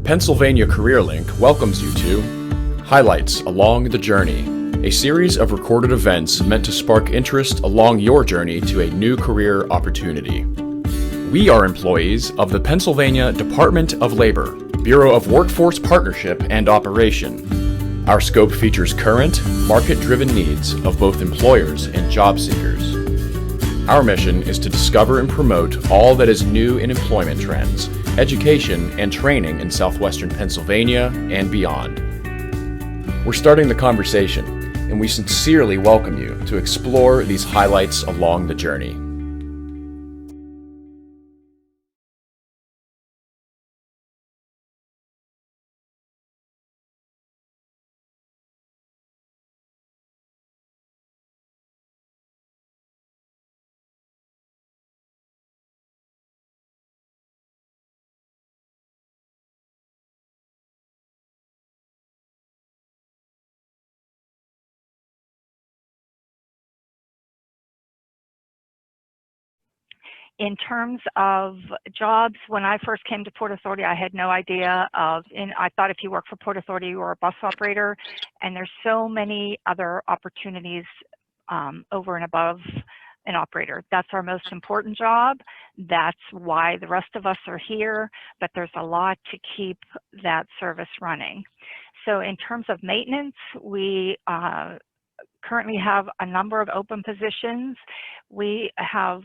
Pennsylvania CareerLink welcomes you to Highlights Along the Journey, a series of recorded events meant to spark interest along your journey to a new career opportunity. We are employees of the Pennsylvania Department of Labor, Bureau of Workforce Partnership and Operation. Our scope features current, market-driven needs of both employers and job seekers. Our mission is to discover and promote all that is new in employment trends, education, and training in Southwestern Pennsylvania and beyond. We're starting the conversation, and we sincerely welcome you to explore these highlights along the journey. In terms of jobs, when I first came to Port Authority, I had no idea I thought if you work for Port Authority, you were a bus operator, and there's so many other opportunities over and above an operator. That's our most important job. That's why the rest of us are here, but there's a lot to keep that service running. So in terms of maintenance, we currently have a number of open positions. We have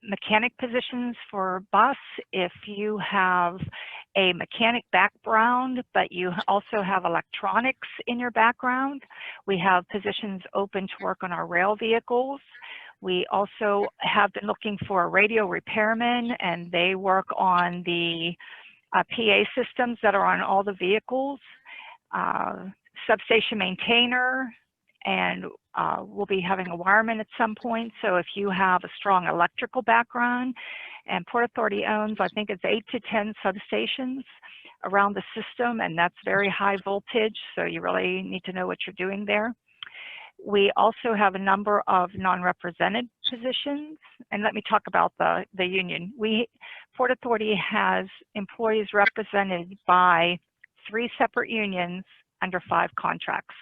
mechanic positions for bus. If you have a mechanic background, but you also have electronics in your background, we have positions open to work on our rail vehicles. We also have been looking for a radio repairman, and they work on the PA systems that are on all the vehicles. Substation maintainer, and we'll be having a wireman at some point. So if you have a strong electrical background, and Port Authority owns, I think it's 8 to 10 substations around the system, and that's very high voltage, so you really need to know what you're doing there. We also have a number of non-represented positions, and let me talk about the union. Port Authority has employees represented by 3 separate unions under 5 contracts.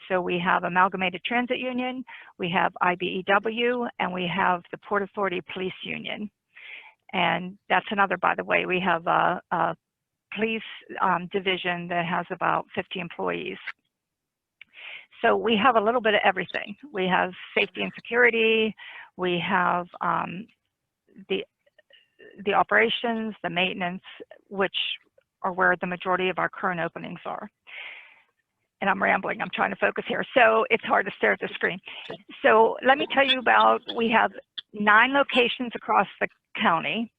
So we have Amalgamated Transit Union, we have IBEW, and we have the Port Authority Police Union. And that's another, by the way, we have a police division that has about 50 employees. So we have a little bit of everything. We have safety and security, we have the operations, the maintenance, which are where the majority of our current openings are. And I'm rambling, I'm trying to focus here, so it's hard to stare at the screen. So let me tell you about, we have 9 locations across the county.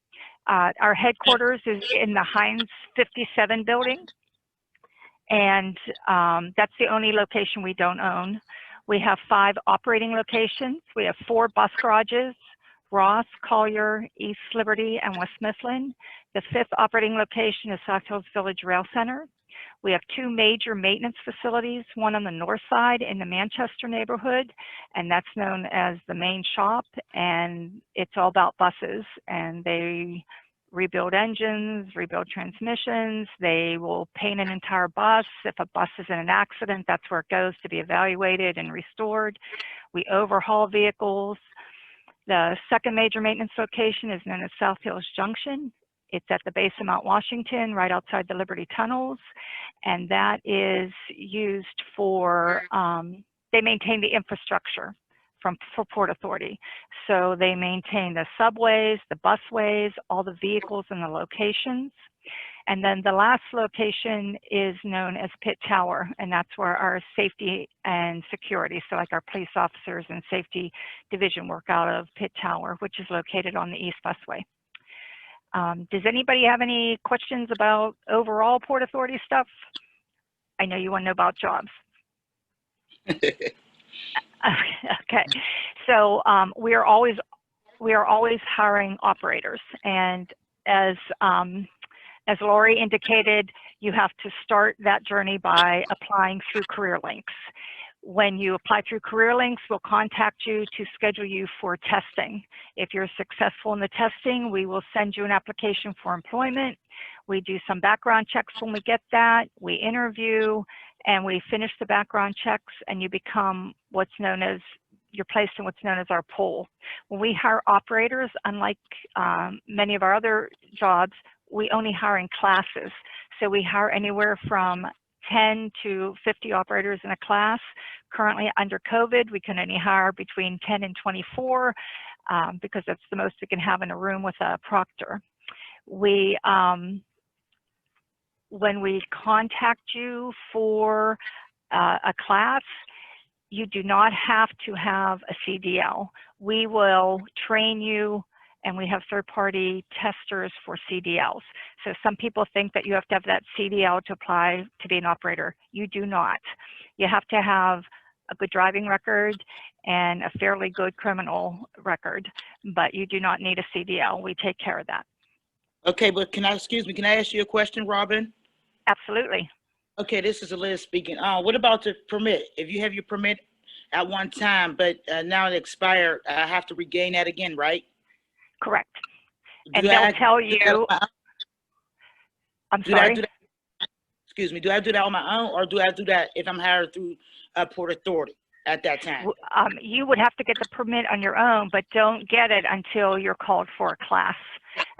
Our headquarters is in the Heinz 57 building, and that's the only location we don't own. We have 5 operating locations. We have 4 bus garages, Ross, Collier, East Liberty, and West Mifflin. The 5th operating location is South Hills Village Rail Center. We have 2 major maintenance facilities, one on the north side in the Manchester neighborhood, and that's known as the main shop, and it's all about buses, and they rebuild engines, rebuild transmissions, they will paint an entire bus. If a bus is in an accident, that's where it goes to be evaluated and restored. We overhaul vehicles. The 2nd major maintenance location is known as South Hills Junction. It's at the base of Mount Washington, right outside the Liberty Tunnels, and that is used for, they maintain the infrastructure for Port Authority. So they maintain the subways, the busways, all the vehicles and the locations. And then the last location is known as Pitt Tower, and that's where our safety and security, so like our police officers and safety division work out of Pitt Tower, which is located on the East Busway. Does anybody have any questions about overall Port Authority stuff? I know you want to know about jobs. Okay, so we are always hiring operators, and as Lori indicated, you have to start that journey by applying through CareerLinks. When you apply through CareerLinks, we'll contact you to schedule you for testing. If you're successful in the testing, we will send you an application for employment. We do some background checks when we get that. We interview, and we finish the background checks, and you become what's known as, you're placed in what's known as our pool. When we hire operators, unlike many of our other jobs, we only hire in classes. So we hire anywhere from 10 to 50 operators in a class. Currently, under COVID, we can only hire between 10 and 24 because that's the most we can have in a room with a proctor. We, when we contact you for a class, you do not have to have a CDL. We will train you, and we have third-party testers for CDLs. So some people think that you have to have that CDL to apply to be an operator. You do not. You have to have a good driving record and a fairly good criminal record, but you do not need a CDL. We take care of that. Okay, but can I ask you a question, Robyn? Absolutely. Okay, this is Liz speaking. What about the permit? If you have your permit at one time, but now it expired, I have to regain that again, right? Correct. And they'll tell you, I'm sorry? Excuse me, do I do that on my own, or do I do that if I'm hired through Port Authority at that time? You would have to get the permit on your own, but don't get it until you're called for a class.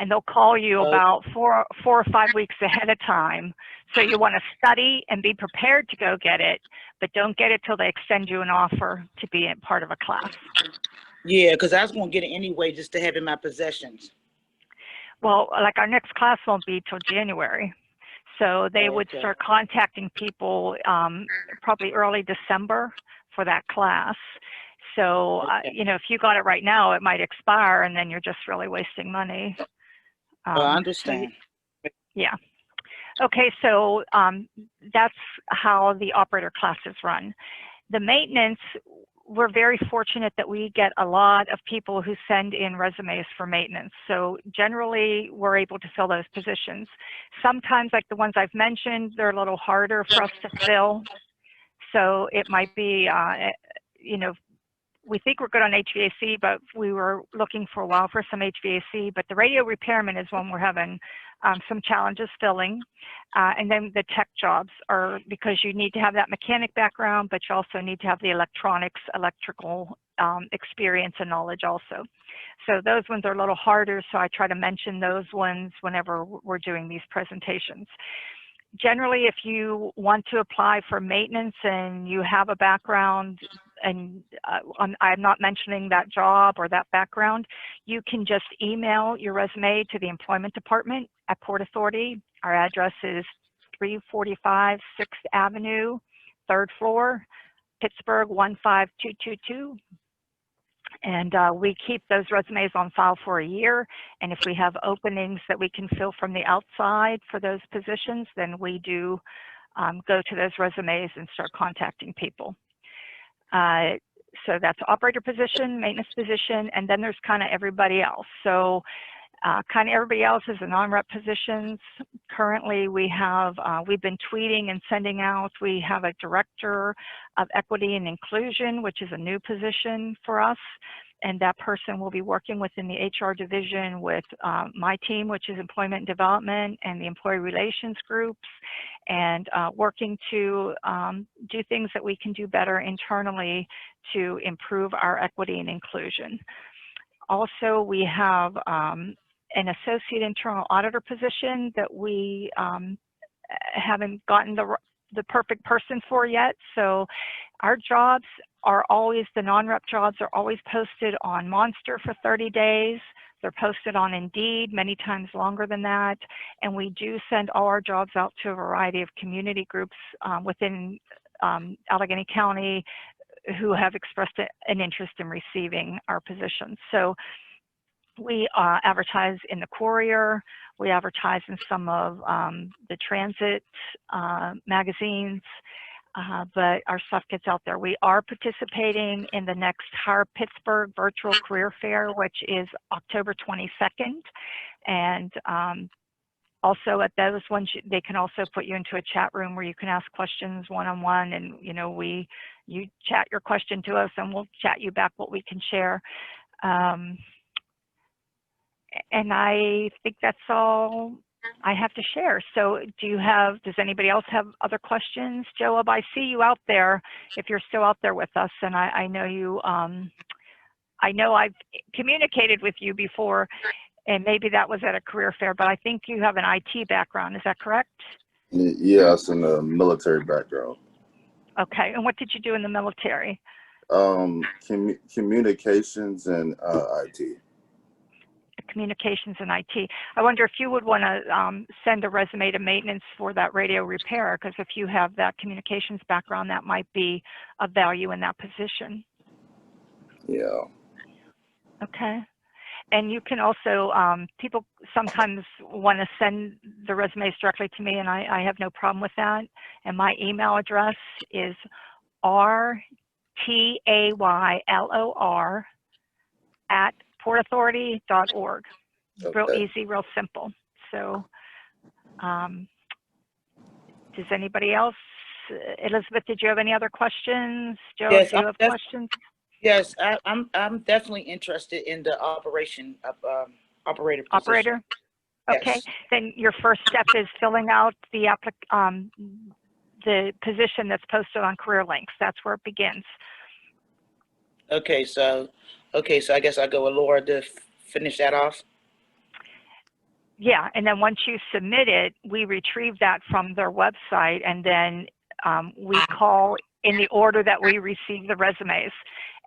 And they'll call you about 4 or 5 weeks ahead of time. So you want to study and be prepared to go get it, but don't get it till they extend you an offer to be a part of a class. Yeah, because I was going to get it anyway just to have in my possessions. Well, like our next class won't be till January. So they would start contacting people probably early December for that class. So, you know, if you got it right now, it might expire, and then you're just really wasting money. I understand. So, yeah. Okay, so that's how the operator classes run. The maintenance, we're very fortunate that we get a lot of people who send in resumes for maintenance. So generally, we're able to fill those positions. Sometimes, like the ones I've mentioned, they're a little harder for us to fill. So it might be, you know, we think we're good on HVAC, but we were looking for a while for some HVAC. But the radio repairman is one we're having some challenges filling. And then the tech jobs are, because you need to have that mechanic background, but you also need to have the electronics, electrical experience and knowledge also. So those ones are a little harder, so I try to mention those ones whenever we're doing these presentations. Generally, if you want to apply for maintenance and you have a background, and I'm not mentioning that job or that background, you can just email your resume to the employment department at Port Authority. Our address is 345 6th Avenue, 3rd floor, Pittsburgh 15222. And we keep those resumes on file for a year. And if we have openings that we can fill from the outside for those positions, then we do go to those resumes and start contacting people. So that's operator position, maintenance position, and then there's kind of everybody else. So kind of everybody else is the non-rep positions. Currently, we have, we've been tweeting and sending out, we have a director of equity and inclusion, which is a new position for us. And that person will be working within the HR division with my team, which is employment and development, and the employee relations groups, and working to do things that we can do better internally to improve our equity and inclusion. Also, we have an associate internal auditor position that we haven't gotten the perfect person for yet. So our jobs are always, the non-rep jobs are always posted on Monster for 30 days. They're posted on Indeed many times longer than that. And we do send all our jobs out to a variety of community groups within Allegheny County who have expressed an interest in receiving our positions. So we advertise in the Courier, we advertise in some of the transit magazines, but our stuff gets out there. We are participating in the next HR Pittsburgh Virtual Career Fair, which is October 22nd. And Also at those ones, they can also put you into a chat room where you can ask questions one-on-one, and you chat your question to us and we'll chat you back what we can share. And I think that's all I have to share. So does anybody else have other questions? Joab, I see you out there, if you're still out there with us, and I know you, I know I've communicated with you before, and maybe that was at a career fair, but I think you have an IT background, is that correct? Yes, in a military background. Okay, and what did you do in the military? Communications and IT. Communications and IT. I wonder if you would want to send a resume to maintenance for that radio repair, because if you have that communications background, that might be of value in that position. Yeah. Okay. And you can also, people sometimes want to send the resumes directly to me, and I have no problem with that. And my email address is rtaylor@portauthority.org. Okay. Real easy, real simple. So does anybody else? Elizabeth, did you have any other questions? Joe, Yes, do you have questions? Yes, I'm definitely interested in the operator position. Operator? Okay, Yes. then your first step is filling out the position that's posted on CareerLink. That's where it begins. Okay, so I guess I go with Laura to finish that off. Yeah, and then once you submit it, we retrieve that from their website, and then we call in the order that we receive the resumes.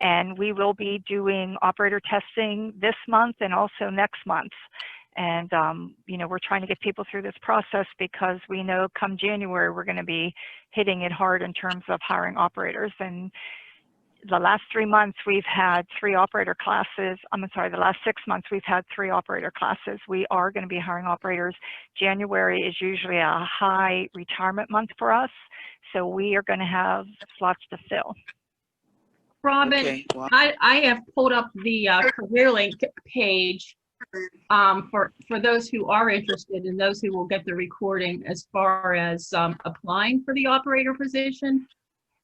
And we will be doing operator testing this month and also next month. And, we're trying to get people through this process because we know come January, we're going to be hitting it hard in terms of hiring operators. And the last 3 months, we've had 3 operator classes. The last 6 months, we've had 3 operator classes. We are going to be hiring operators. January is usually a high retirement month for us, so we are going to have slots to fill. Robyn, Okay, wow. I have pulled up the CareerLink page for those who are interested and those who will get the recording as far as applying for the operator position.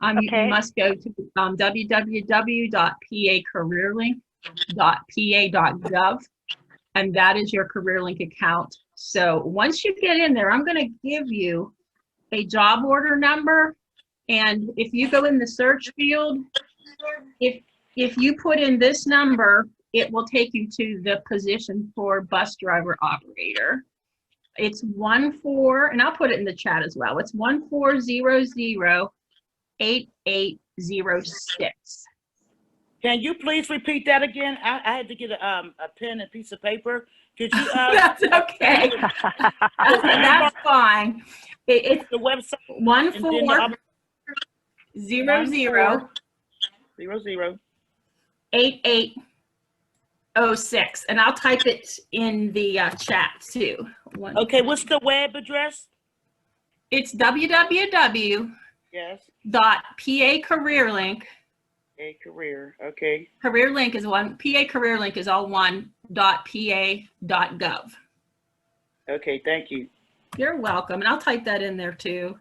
You must go to www.pacareerlink.pa.gov, and that is your CareerLink account. So once you get in there, I'm going to give you a job order number, and if you go in the search field, if you put in this number, it will take you to the position for bus driver operator. It's 14, and I'll put it in the chat as well. It's 1400-8806. Can you please repeat that again? I had to get a pen and piece of paper. Could you? That's okay. That's fine. It's the website. 1400-8806, and I'll type it in the chat too. Okay, what's the web address? It's www. Yes. .PACareerLink. A career. Okay. CareerLink is one. PA CareerLink is all one. .pa.gov. Okay, thank you. You're welcome, and I'll type that in there too.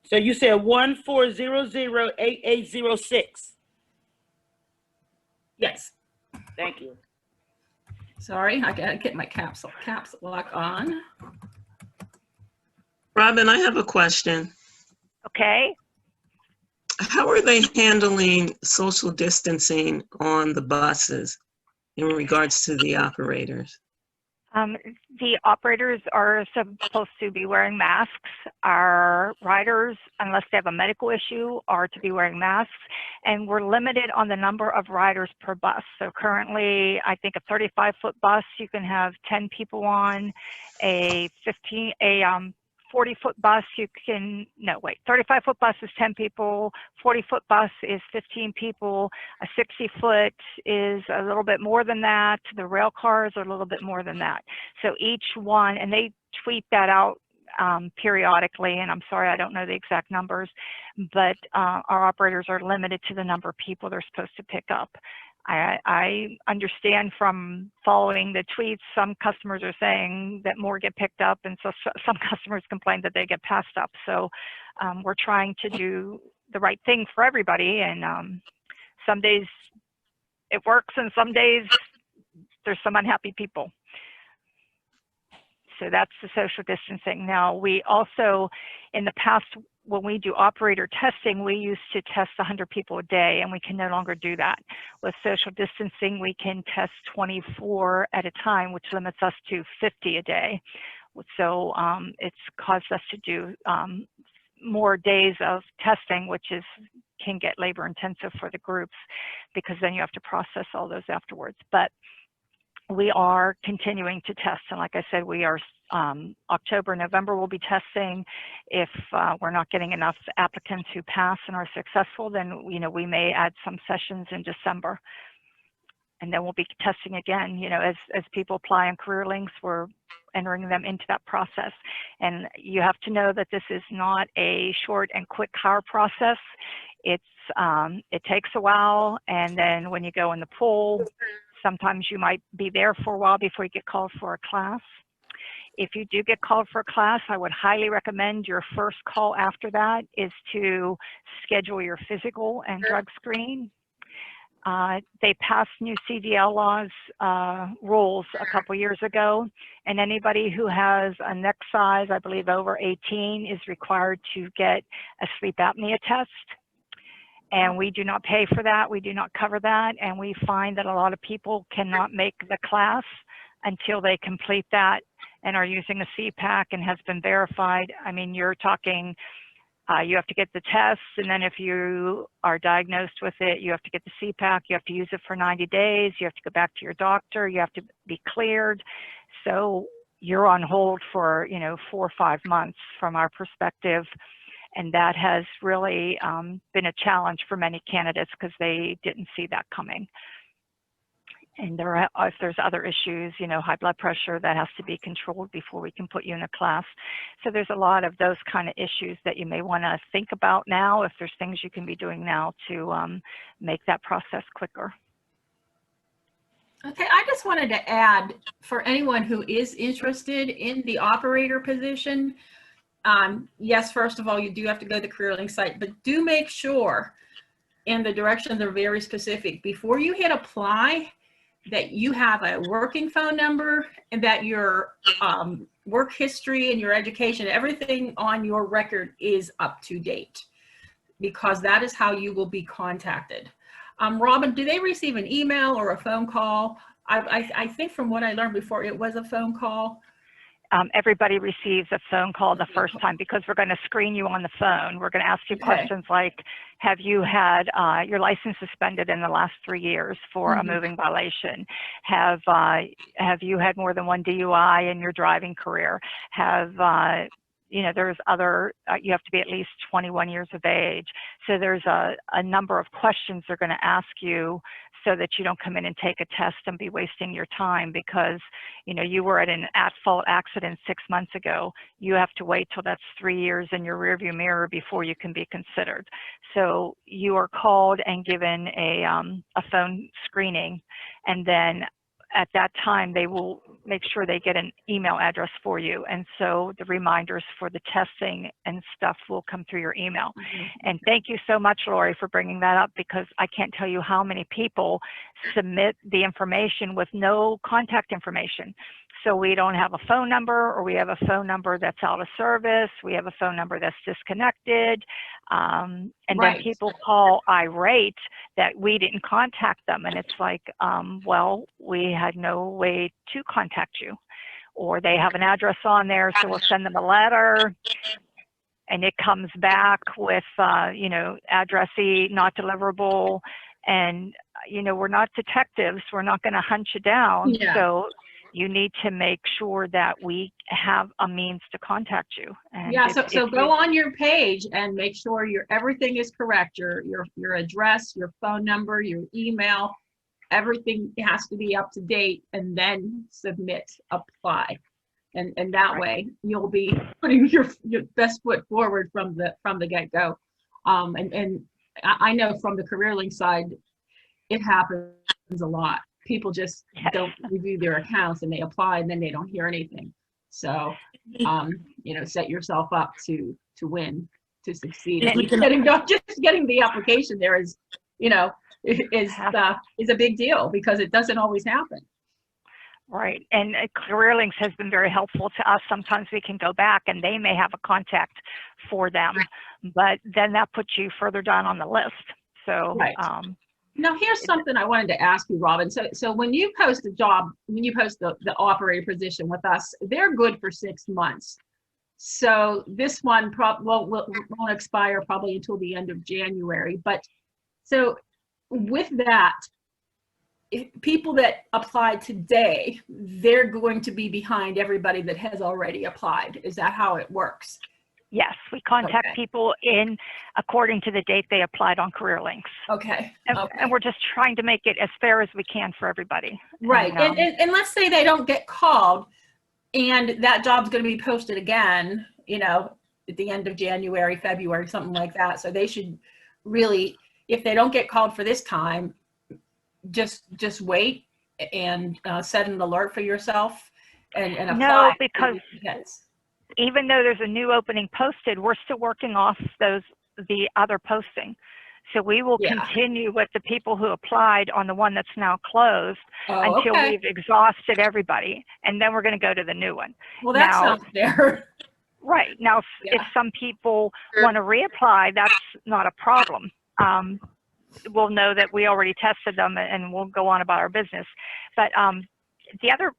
So you said 1400-8806. Yes. Thank you. Sorry, I gotta get my caps lock on. Robyn, I have a question. Okay. How are they handling social distancing on the buses in regards to the operators? The operators are supposed to be wearing masks. Our riders, unless they have a medical issue, are to be wearing masks. And we're limited on the number of riders per bus. So currently, I think a 35-foot bus, you can have 10 people on. A 40-foot bus, 35-foot bus is 10 people, 40-foot bus is 15 people, a 60-foot is a little bit more than that, the rail cars are a little bit more than that. So each one, and they tweet that out periodically, and I'm sorry, I don't know the exact numbers, but our operators are limited to the number of people they're supposed to pick up. I understand from following the tweets, some customers are saying that more get picked up, and so some customers complain that they get passed up. So we're trying to do the right thing for everybody, and some days it works, and some days there's some unhappy people. So that's the social distancing. Now, we also, in the past, when we do operator testing, we used to test 100 people a day, and we can no longer do that. With social distancing, we can test 24 at a time, which limits us to 50 a day. So it's caused us to do more days of testing, which can get labor intensive for the groups, because then you have to process all those afterwards. But we are continuing to test, and like I said, we are October, November we'll be testing. If we're not getting enough applicants who pass and are successful, then we may add some sessions in December, and then we'll be testing again. As people apply on CareerLinks, we're entering them into that process. And you have to know that this is not a short and quick hire process. It takes a while, and then when you go in the pool, sometimes you might be there for a while before you get called for a class. If you do get called for a class, I would highly recommend your first call after that is to schedule your physical and drug screen. They passed new CDL laws rules a couple years ago, and anybody who has a neck size, I believe over 18, is required to get a sleep apnea test. And we do not pay for that. We do not cover that. And we find that a lot of people cannot make the class until they complete that and are using a CPAC and has been verified. I mean, you're talking, you have to get the tests, and then if you are diagnosed with it, you have to get the CPAC, you have to use it for 90 days, you have to go back to your doctor, you have to be cleared. So you're on hold for, 4 or 5 months from our perspective. And that has really been a challenge for many candidates because they didn't see that coming. And if there's other issues, high blood pressure, that has to be controlled before we can put you in a class. So there's a lot of those kind of issues that you may want to think about now, if there's things you can be doing now to make that process quicker. Okay, I just wanted to add, for anyone who is interested in the operator position, yes, first of all, you do have to go to the CareerLink site, but do make sure, and the directions are very specific, before you hit apply, that you have a working phone number and that your work history and your education, everything on your record is up to date, because that is how you will be contacted. Robyn, do they receive an email or a phone call? I think from what I learned before, it was a phone call. Everybody receives a phone call the first time, because we're going to screen you on the phone. We're going to ask you questions like, have you had your license suspended in the last 3 years for a moving violation? Have you had more than one DUI in your driving career? There's other, you have to be at least 21 years of age. So there's a number of questions they're going to ask you, so that you don't come in and take a test and be wasting your time because, you were at an at-fault accident 6 months ago. You have to wait till that's 3 years in your rearview mirror before you can be considered. So you are called and given a phone screening, and then at that time, they will make sure they get an email address for you. And so the reminders for the testing and stuff will come through your email. And thank you so much, Lori, for bringing that up, because I can't tell you how many people submit the information with no contact information. So we don't have a phone number, or we have a phone number that's out of service. We have a phone number that's disconnected. And then people call irate that we didn't contact them. And it's like, well, we had no way to contact you. Or they have an address on there, so we'll send them a letter. And it comes back with, addressee, not deliverable. And, we're not detectives. We're not going to hunt you down. Yeah. So you need to make sure that we have a means to contact you. And yeah, so go on your page and make sure everything is correct. Your address, your phone number, your email, everything has to be up to date, and then submit, apply. And that way you'll be putting your best foot forward from the get-go. And I know from the CareerLink side, it happens a lot. People just don't review their accounts and they apply and then they don't hear anything. So, set yourself up to win, to succeed. And getting the application there is a big deal because it doesn't always happen. Right. And CareerLinks has been very helpful to us. Sometimes we can go back and they may have a contact for them, but then that puts you further down on the list. So, right. Now, here's something I wanted to ask you, Robyn. So when you post a job, when you post the operator position with us, they're good for 6 months. So this one won't expire probably until the end of January. But so with that, people that apply today, they're going to be behind everybody that has already applied. Is that how it works? Yes, we contact people in according to the date they applied on CareerLinks. Okay. And we're just trying to make it as fair as we can for everybody. Right. And let's say they don't get called and that job's going to be posted again, at the end of January, February, something like that. So they should really, if they don't get called for this time, just wait and set an alert for yourself and apply. No, because even though there's a new opening posted, we're still working off the other posting. So we will continue with the people who applied on the one that's now closed until we've exhausted everybody. And then we're going to go to the new one. Well, that sounds fair. Right. Now, if some people want to reapply, that's not a problem. We'll know that we already tested them and we'll go on about our business. But the other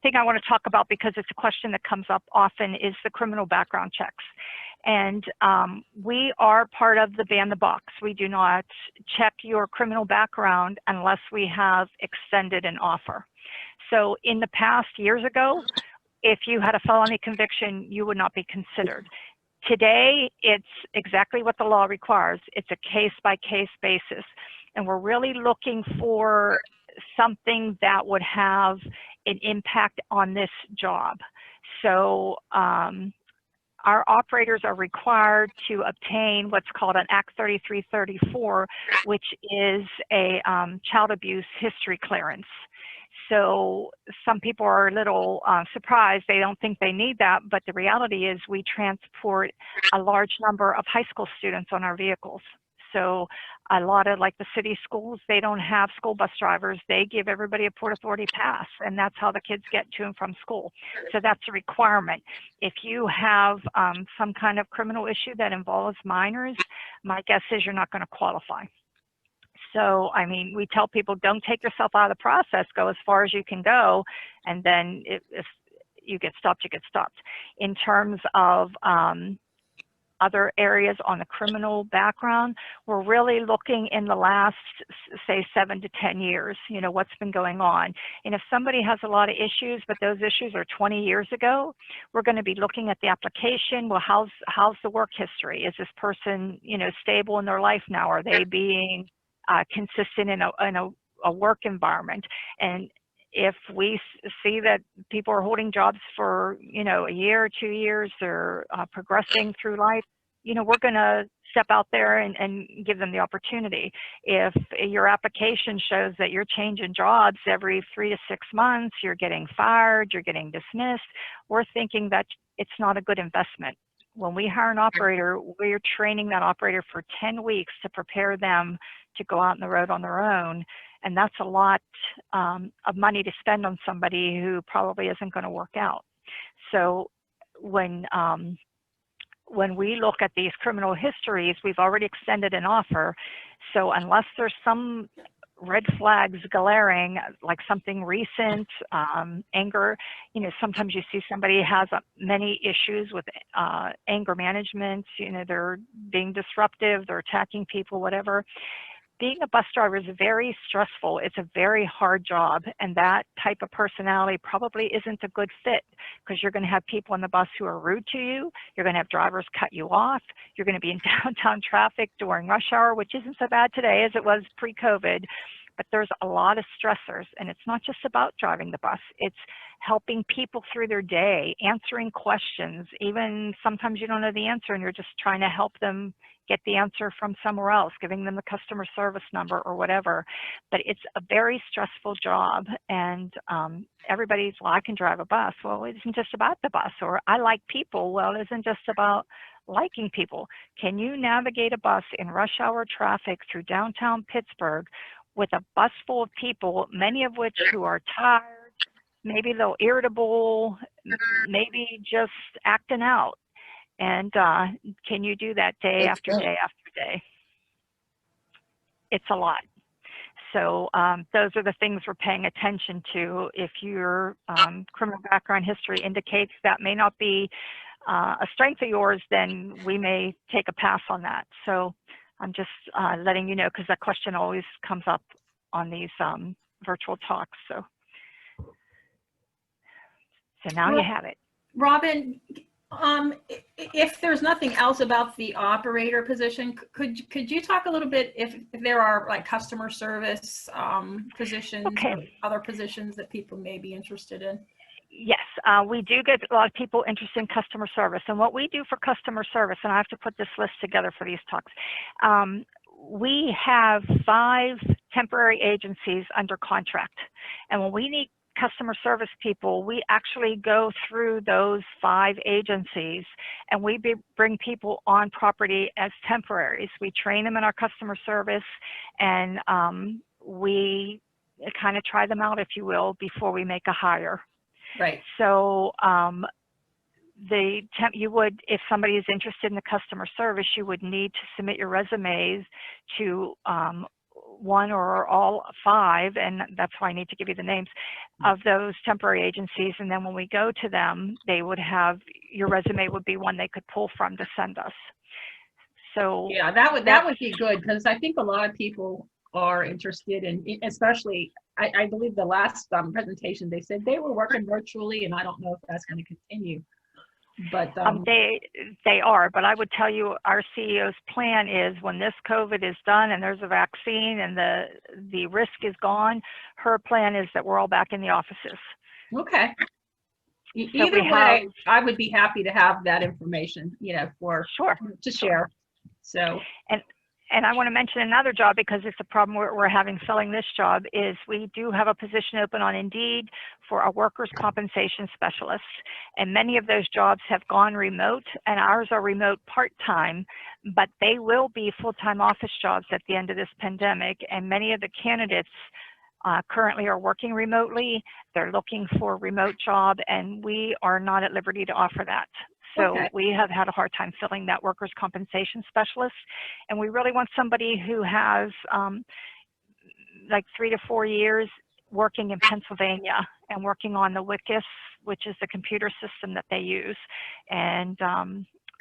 thing I want to talk about, because it's a question that comes up often, is the criminal background checks. And we are part of the ban the box. We do not check your criminal background unless we have extended an offer. So in the past, years ago, if you had a felony conviction, you would not be considered. Today, it's exactly what the law requires. It's a case-by-case basis. And we're really looking for something that would have an impact on this job. So our operators are required to obtain what's called an Act 3334, which is a child abuse history clearance. So some people are a little surprised. They don't think they need that, but the reality is we transport a large number of high school students on our vehicles. So a lot of, like the city schools, they don't have school bus drivers. They give everybody a Port Authority pass, and that's how the kids get to and from school. So that's a requirement. If you have some kind of criminal issue that involves minors, my guess is you're not going to qualify. So, I mean, we tell people, don't take yourself out of the process, go as far as you can go, and then if you get stopped, you get stopped. In terms of other areas on the criminal background, we're really looking in the last, say, 7 to 10 years, what's been going on. And if somebody has a lot of issues, but those issues are 20 years ago, we're going to be looking at the application. Well, how's the work history? Is this person, stable in their life now? Are they being consistent in a work environment? And if we see that people are holding jobs for, a year or 2 years, they're progressing through life, we're going to step out there and give them the opportunity. If your application shows that you're changing jobs every 3 to 6 months, you're getting fired, you're getting dismissed, we're thinking that it's not a good investment. When we hire an operator, we're training that operator for 10 weeks to prepare them to go out on the road on their own. And that's a lot of money to spend on somebody who probably isn't going to work out. So when we look at these criminal histories, we've already extended an offer. So unless there's some red flags glaring, like something recent, anger, sometimes you see somebody has many issues with anger management, they're being disruptive, they're attacking people, whatever. Being a bus driver is very stressful. It's a very hard job, and that type of personality probably isn't a good fit, because you're going to have people on the bus who are rude to you. You're going to have drivers cut you off. You're going to be in downtown traffic during rush hour, which isn't so bad today as it was pre-COVID. but there's a lot of stressors, and it's not just about driving the bus. It's helping people through their day, answering questions. Even sometimes you don't know the answer and you're just trying to help them get the answer from somewhere else, giving them the customer service number or whatever. But it's a very stressful job, and everybody's, well, I can drive a bus. Well, it isn't just about the bus. Or I like people. Well, it isn't just about liking people. Can you navigate a bus in rush hour traffic through downtown Pittsburgh with a bus full of people, many of which who are tired, maybe a little irritable, maybe just acting out? And can you do that day after day after day? It's a lot. So those are the things we're paying attention to. If your criminal background history indicates that may not be a strength of yours, then we may take a pass on that. So I'm just letting you know, because that question always comes up on these virtual talks. So now you have it. Robyn, if there's nothing else about the operator position, could you talk a little bit if there are like customer service positions, Okay, or other positions that people may be interested in? yes, we do get a lot of people interested in customer service. And what we do for customer service, and I have to put this list together for these talks, we have 5 temporary agencies under contract. And when we need customer service people, we actually go through those 5 agencies, and we bring people on property as temporaries. We train them in our customer service, and we kind of try them out, if you will, before we make a hire. Right. So you would, if somebody is interested in the customer service, you would need to submit your resumes to one or all 5, and that's why I need to give you the names of those temporary agencies. And then when we go to them, they would have, your resume would be one they could pull from to send us. So yeah, that would be good, because I think a lot of people are interested in, especially, I believe the last presentation, they said they were working virtually, and I don't know if that's going to continue. But they are, but I would tell you our CEO's plan is, when this COVID is done and there's a vaccine and the risk is gone, her plan is that we're all back in the offices. Okay. Either way, I would be happy to have that information, for sure to share. So and I want to mention another job, because it's a problem we're having filling this job, is we do have a position open on Indeed for a workers' compensation specialist. And many of those jobs have gone remote, and ours are remote part-time, but they will be full-time office jobs at the end of this pandemic. And many of the candidates currently are working remotely. They're looking for a remote job, and we are not at liberty to offer that. So we have had a hard time filling that workers' compensation specialist, and we really want somebody who has like 3 to 4 years working in Pennsylvania and working on the WICUS, which is the computer system that they use. And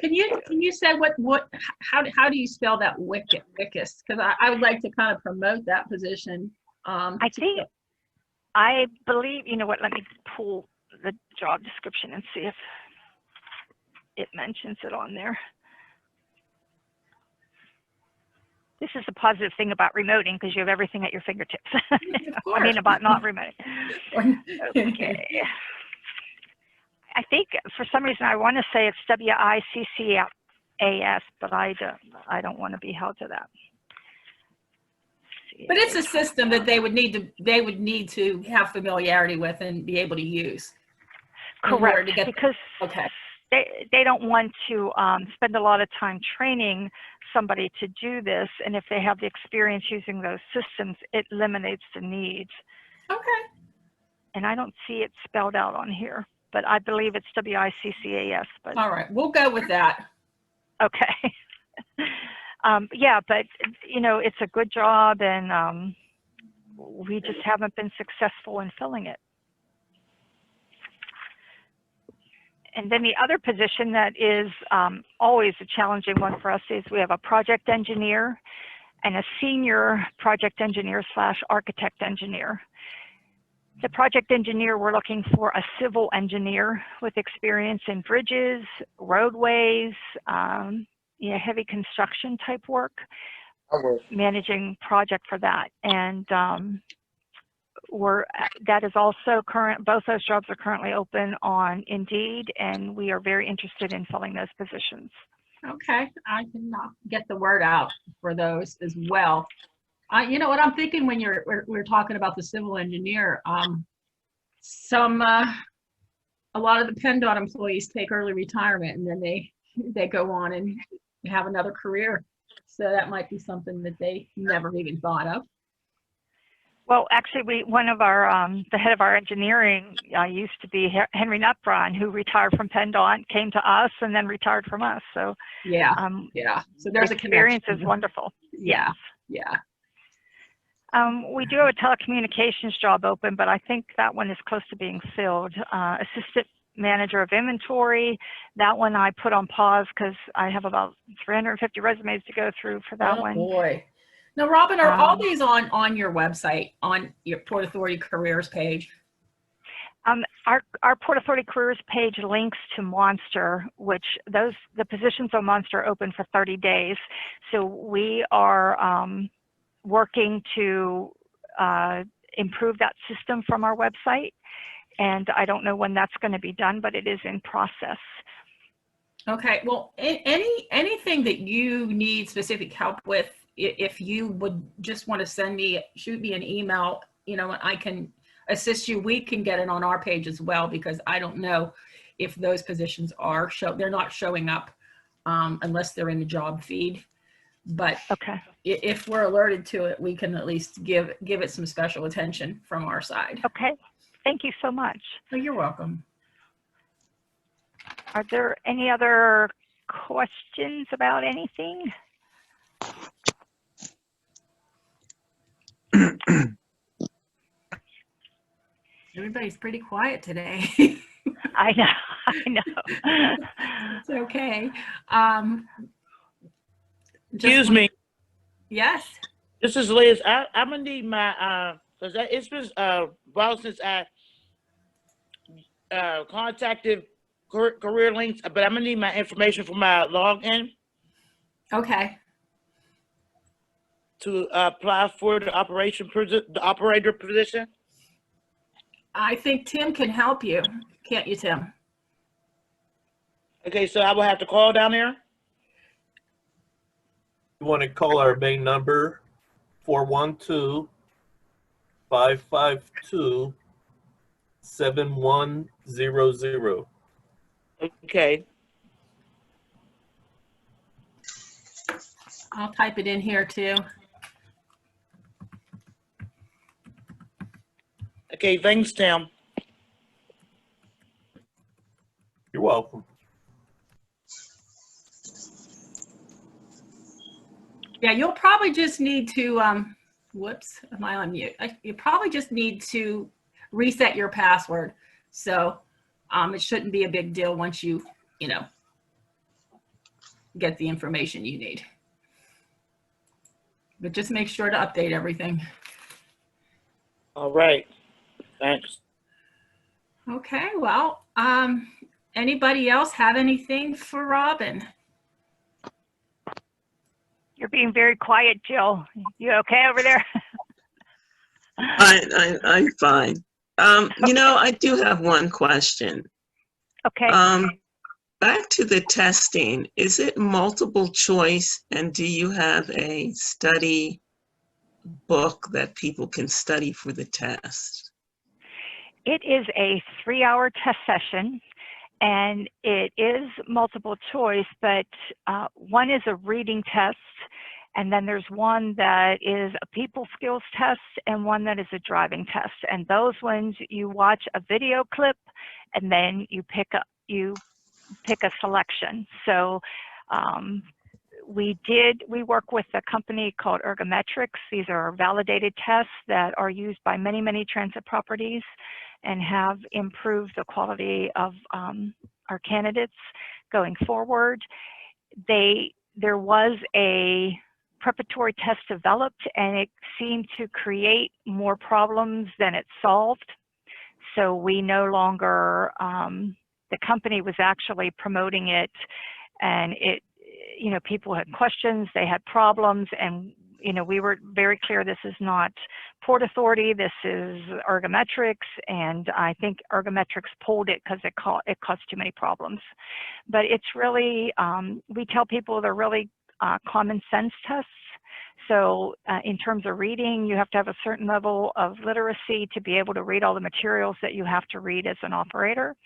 can you say how do you spell that WICUS? Because I would like to kind of promote that position. I believe, you know what, let me pull the job description and see if it mentions it on there. This is the positive thing about remoting, because you have everything at your fingertips. I mean, about not remoting. Okay. I think for some reason I want to say it's WICCAS, but I don't want to be held to that. But it's a system that they would need to have familiarity with and be able to use. Correct. Because they don't want to spend a lot of time training somebody to do this, and if they have the experience using those systems, it eliminates the need. Okay. And I don't see it spelled out on here, but I believe it's WICCAS. But all right, we'll go with that. Okay. Yeah, but it's a good job, and we just haven't been successful in filling it. And then the other position that is always a challenging one for us is we have a project engineer and a senior project engineer / architect engineer. The project engineer, we're looking for a civil engineer with experience in bridges, roadways, heavy construction type work. managing project for that. And that is also current, both those jobs are currently open on Indeed, and we are very interested in filling those positions. Okay, I can get the word out for those as well. You know what I'm thinking when we're talking about the civil engineer, a lot of the PennDOT employees take early retirement, and then they go on and have another career. So that might be something that they never even thought of. Well, actually, one of our, the head of our engineering used to be Henry Nutbron, who retired from PennDOT, came to us, and then retired from us. So yeah, So there's a experience connection. is wonderful. Yeah, yes. yeah. We do have a telecommunications job open, but I think that one is close to being filled. Assistant Manager of Inventory, that one I put on pause because I have about 350 resumes to go through for that one. Oh boy. Now, Robyn, are all these on your website, on your Port Authority careers page? Our Port Authority careers page links to Monster, which the positions on Monster are open for 30 days. So we are working to improve that system from our website. And I don't know when that's going to be done, but it is in process. Okay. Well, anything that you need specific help with, if you would just want to shoot me an email, you know, I can assist you. We can get it on our page as well, because I don't know if those positions they're not showing up unless they're in the job feed. But okay, if we're alerted to it, we can at least give it some special attention from our side. Okay. Thank you so much. Oh, you're welcome. Are there any other questions about anything? Everybody's pretty quiet today. I know. It's okay. Excuse me. Yes. This is Liz. I'm gonna need my because it's been a while since I contacted CareerLink, but I'm gonna need my information for my login Okay. to apply for the operator position. I think Tim can help you. Can't you, Tim? Okay, so I will have to call down there. You want to call our main number, 412-552-7100. Okay. I'll type it in here too. Okay, thanks, Tim. You're welcome. Yeah, you'll probably just need to, whoops, am I on mute? You probably just need to reset your password. So it shouldn't be a big deal once you get the information you need. But just make sure to update everything. All right. Thanks. Okay, well, anybody else have anything for Robyn? You're being very quiet, Jill. You okay over there? I'm fine. You know, I do have one question. Okay. Back to the testing, is it multiple choice, and do you have a study book that people can study for the test? It is a 3-hour test session, and it is multiple choice, but one is a reading test, and then there's one that is a people skills test, and one that is a driving test. And those ones, you watch a video clip, and then you pick a selection. So we work with a company called Ergometrics. These are validated tests that are used by many transit properties and have improved the quality of our candidates going forward. There was a preparatory test developed, and it seemed to create more problems than it solved. So we no longer, the company was actually promoting it, and people had questions, they had problems, and we were very clear, this is not Port Authority, this is ergometrics, and I think ergometrics pulled it because it caused too many problems. But it's really, we tell people they're really common sense tests. So in terms of reading, you have to have a certain level of literacy to be able to read all the materials that you have to read as an operator.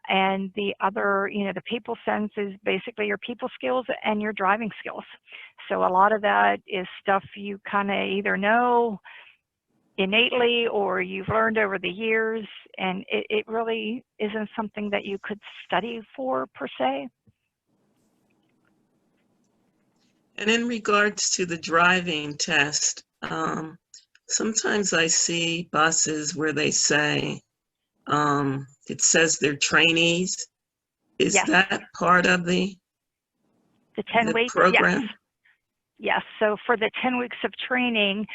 And the other, the people sense is basically your people skills and your driving skills. So a lot of that is stuff you kind of either know innately or you've learned over the years, and it really isn't something that you could study for per se. And in regards to the driving test, sometimes I see buses where they say, it says they're trainees. Is Yes. that part of the 10 weeks? program? Yes. Yes. So for the 10 weeks of training,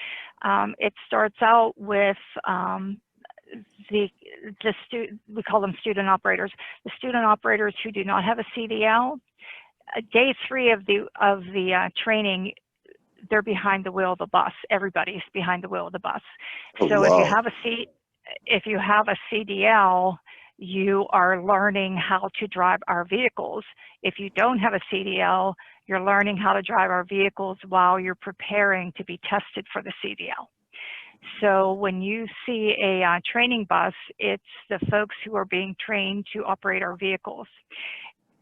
it starts out with we call them student operators. The student operators who do not have a CDL, day 3 of the training, they're behind the wheel of the bus. Everybody's behind the wheel of the bus. Oh, So wow. if you have a CDL, you are learning how to drive our vehicles. If you don't have a CDL, you're learning how to drive our vehicles while you're preparing to be tested for the CDL. So when you see a training bus, it's the folks who are being trained to operate our vehicles.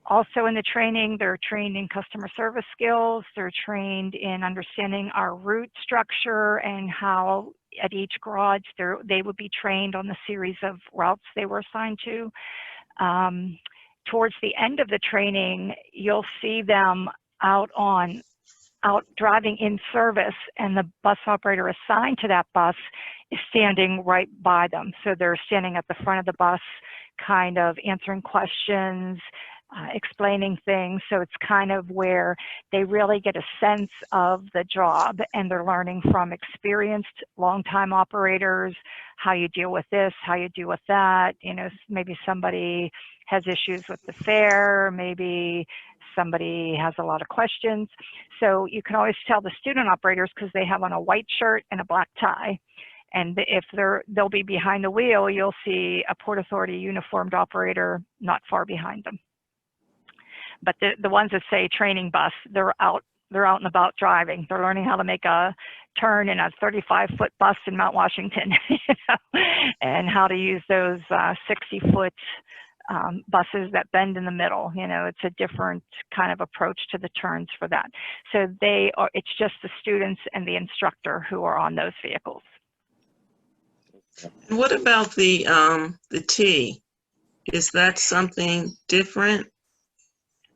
Also in the training, they're trained in customer service skills. They're trained in understanding our route structure and how at each garage they would be trained on the series of routes they were assigned to. Towards the end of the training, you'll see them out driving in service, and the bus operator assigned to that bus is standing right by them. So they're standing at the front of the bus, kind of answering questions, explaining things. So it's kind of where they really get a sense of the job, and they're learning from experienced longtime operators, how you deal with this, how you deal with that. Maybe somebody has issues with the fare, maybe somebody has a lot of questions. So you can always tell the student operators because they have on a white shirt and a black tie. And if they'll be behind the wheel, you'll see a Port Authority uniformed operator not far behind them. But the ones that say training bus, they're out and about driving. They're learning how to make a turn in a 35-foot bus in Mount Washington, and how to use those 60-foot buses that bend in the middle. It's a different kind of approach to the turns for that. So it's just the students and the instructor who are on those vehicles. And what about the T? Is that something different?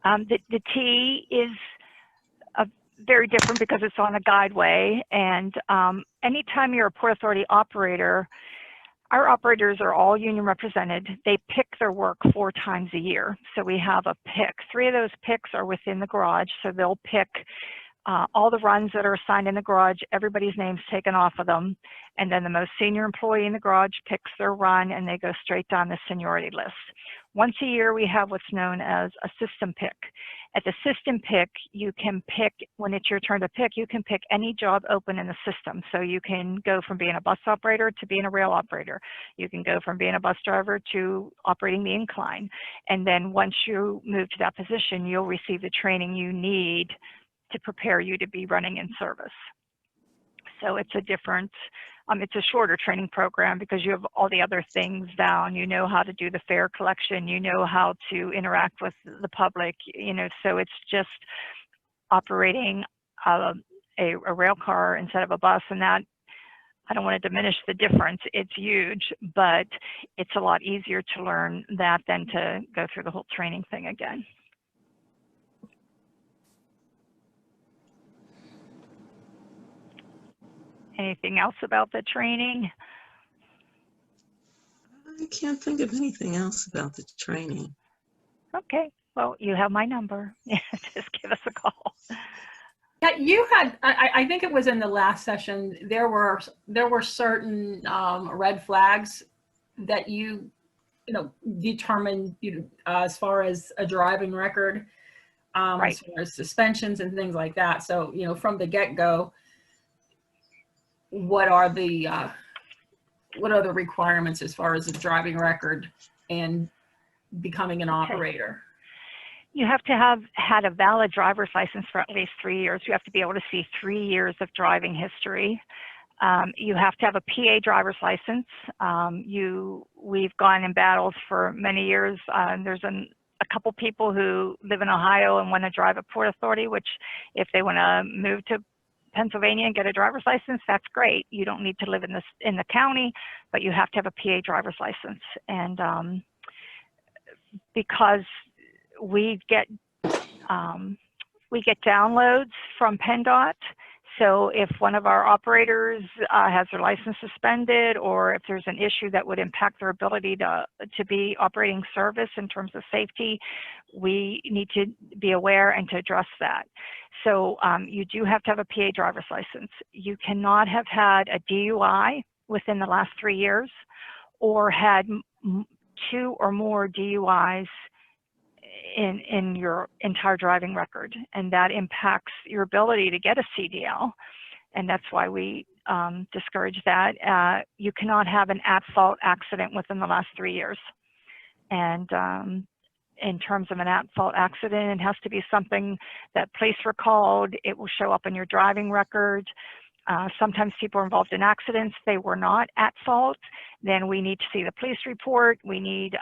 The T is very different because it's on a guideway, and anytime you're a Port Authority operator, our operators are all union represented. They pick their work 4 times a year. So we have a pick. 3 of those picks are within the garage, so they'll pick all the runs that are assigned in the garage, everybody's name's taken off of them, and then the most senior employee in the garage picks their run, and they go straight down the seniority list. Once a year, we have what's known as a system pick. At the system pick, you can pick, when it's your turn to pick, you can pick any job open in the system. So you can go from being a bus operator to being a rail operator. You can go from being a bus driver to operating the incline. And then once you move to that position, you'll receive the training you need to prepare you to be running in service. So it's a different, it's a shorter training program because you have all the other things down. You know how to do the fare collection, you know how to interact with the public, so it's just operating a rail car instead of a bus, and that, I don't want to diminish the difference, it's huge, but it's a lot easier to learn that than to go through the whole training thing again. Anything else about the training? I can't think of anything else about the training. Okay, well, you have my number. Just give us a call. Yeah, you had, I think it was in the last session, there were certain red flags that you determined, as far as a driving record, Right. as far as suspensions and things like that. So, from the get-go, what are the requirements as far as the driving record and becoming an operator? You have to have had a valid driver's license for at least 3 years. You have to be able to see 3 years of driving history. You have to have a PA driver's license. We've gone in battles for many years. There's a couple people who live in Ohio and want to drive a Port Authority, which if they want to move to Pennsylvania and get a driver's license, that's great. You don't need to live in the county, but you have to have a PA driver's license. And because we get downloads from PennDOT. So if one of our operators has their license suspended, or if there's an issue that would impact their ability to be operating service in terms of safety, we need to be aware and to address that. So you do have to have a PA driver's license. You cannot have had a DUI within the last 3 years, or had 2 or more DUIs in your entire driving record, and that impacts your ability to get a CDL, and that's why we discourage that. You cannot have an at-fault accident within the last 3 years, and in terms of an at-fault accident, it has to be something that police were called. It will show up in your driving record. Sometimes people are involved in accidents, they were not at fault. Then we need to see the police report. We need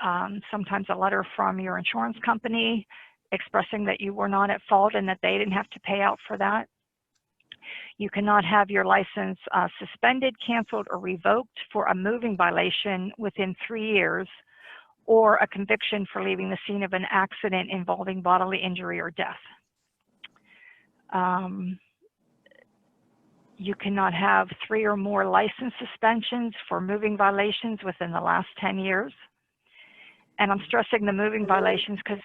sometimes a letter from your insurance company expressing that you were not at fault and that they didn't have to pay out for that. You cannot have your license suspended, canceled, or revoked for a moving violation within 3 years, or a conviction for leaving the scene of an accident involving bodily injury or death. You cannot have 3 or more license suspensions for moving violations within the last 10 years. And I'm stressing the moving violations because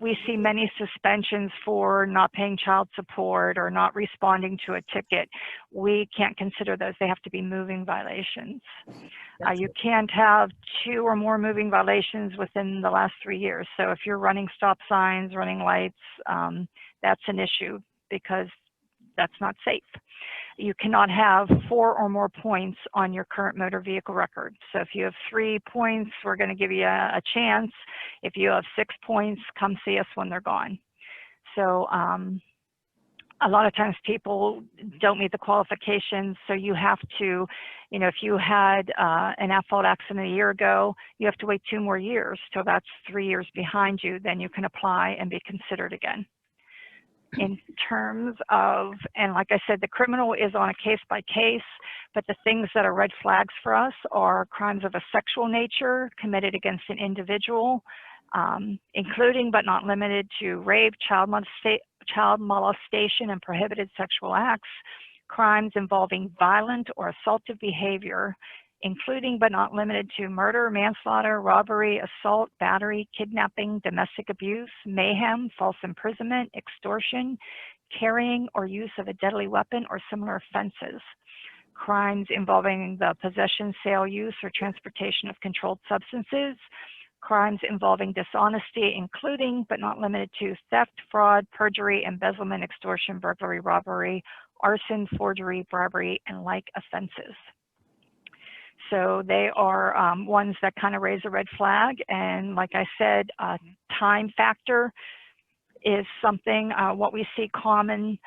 we see many suspensions for not paying child support or not responding to a ticket. We can't consider those. They have to be moving violations. You can't have 2 or more moving violations within the last 3 years. So if you're running stop signs, running lights, that's an issue because that's not safe. You cannot have 4 or more points on your current motor vehicle record. So if you have 3 points, we're going to give you a chance. If you have 6 points, come see us when they're gone. So a lot of times people don't meet the qualifications. So you have to, if you had an at-fault accident a year ago, you have to wait 2 more years till that's 3 years behind you. Then you can apply and be considered again. In terms of, and like I said, the criminal is on a case by case, but the things that are red flags for us are crimes of a sexual nature committed against an individual, including but not limited to rape, child molestation, and prohibited sexual acts, crimes involving violent or assaultive behavior, including but not limited to murder, manslaughter, robbery, assault, battery, kidnapping, domestic abuse, mayhem, false imprisonment, extortion, carrying or use of a deadly weapon or similar offenses, crimes involving the possession, sale, use, or transportation of controlled substances, crimes involving dishonesty, including but not limited to theft, fraud, perjury, embezzlement, extortion, burglary, robbery, arson, forgery, bribery, and like offenses. So they are ones that kind of raise a red flag. And like I said, time factor is something, what we see common,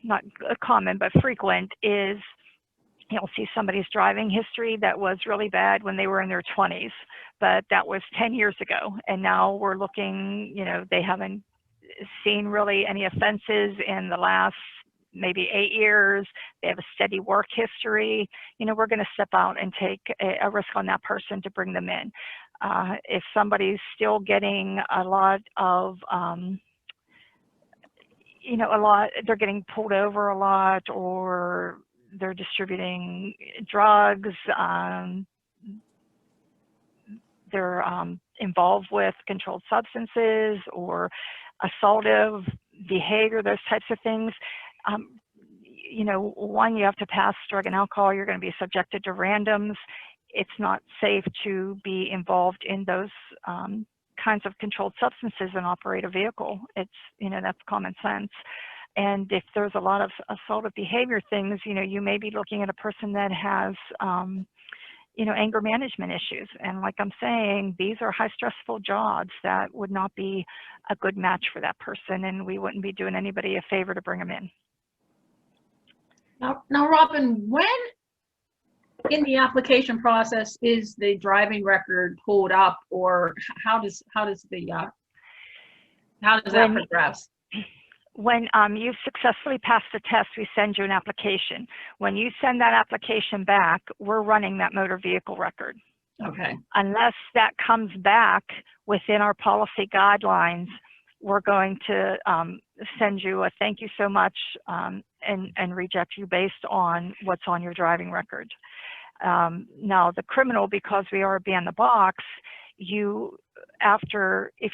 not common, but frequent is you'll see somebody's driving history that was really bad when they were in their 20s, but that was 10 years ago. And now we're looking, they haven't seen really any offenses in the last maybe 8 years, they have a steady work history, we're going to step out and take a risk on that person to bring them in. If somebody's still getting a lot of, they're getting pulled over a lot, or they're distributing drugs, they're involved with controlled substances or assaultive behavior, those types of things. One, you have to pass drug and alcohol. You're going to be subjected to randoms. It's not safe to be involved in those kinds of controlled substances and operate a vehicle. It's, that's common sense. And if there's a lot of assaultive behavior things, you may be looking at a person that has, anger management issues. And like I'm saying, these are high stressful jobs that would not be a good match for that person, and we wouldn't be doing anybody a favor to bring them in. Now, Robyn, when in the application process is the driving record pulled up, or how does that progress? When you successfully pass the test, we send you an application. When you send that application back, we're running that motor vehicle record. Okay. Unless that comes back within our policy guidelines, we're going to send you a thank you so much and reject you based on what's on your driving record. Now, the criminal, because we are in the box, if your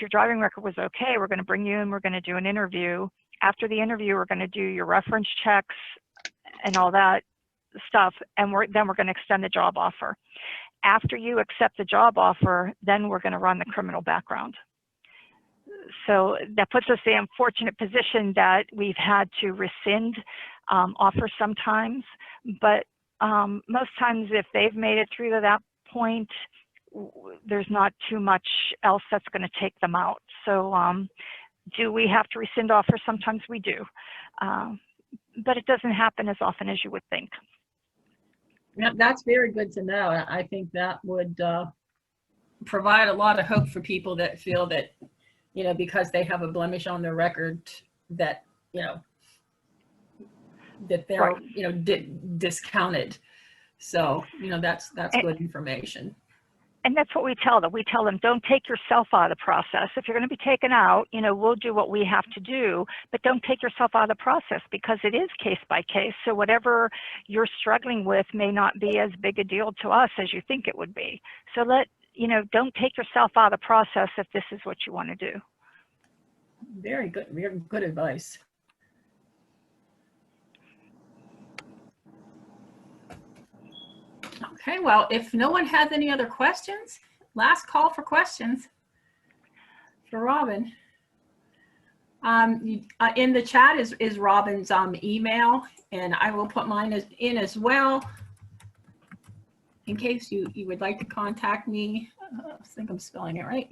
driving record was okay, we're going to bring you in, we're going to do an interview. After the interview, we're going to do your reference checks and all that stuff, and then we're going to extend the job offer. After you accept the job offer, then we're going to run the criminal background. So that puts us in the unfortunate position that we've had to rescind offers sometimes, but most times if they've made it through to that point, there's not too much else that's going to take them out. So do we have to rescind offers? Sometimes we do, but it doesn't happen as often as you would think. Yeah, that's very good to know. I think that would provide a lot of hope for people that feel that, because they have a blemish on their record, that, that they're, right. Discounted. So, that's good information. And that's what we tell them. We tell them, don't take yourself out of the process. If you're going to be taken out, we'll do what we have to do, but don't take yourself out of the process, because it is case by case. So whatever you're struggling with may not be as big a deal to us as you think it would be. So don't take yourself out of the process if this is what you want to do. Very good advice. Okay, well, if no one has any other questions, last call for questions for Robyn. In the chat is Robyn's email, and I will put mine in as well in case you would like to contact me. I think I'm spelling it right.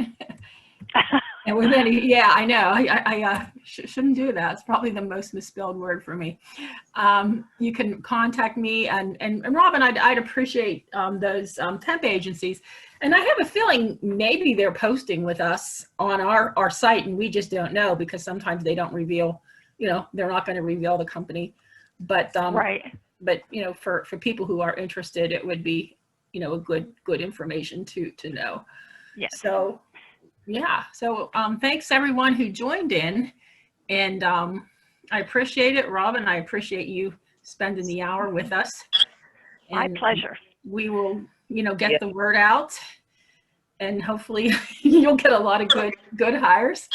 And with any, yeah, I know, I shouldn't do that. It's probably the most misspelled word for me. You can contact me, and Robyn, I'd appreciate those temp agencies. And I have a feeling maybe they're posting with us on our site, and we just don't know, because sometimes they don't reveal, they're not going to reveal the company. But right. But for people who are interested, it would be a good information to know. Yes. So. Yeah, so thanks everyone who joined in, and I appreciate it, Robyn. I appreciate you spending the hour with us. And my pleasure. We will, get the word out, and hopefully you'll get a lot of good hires.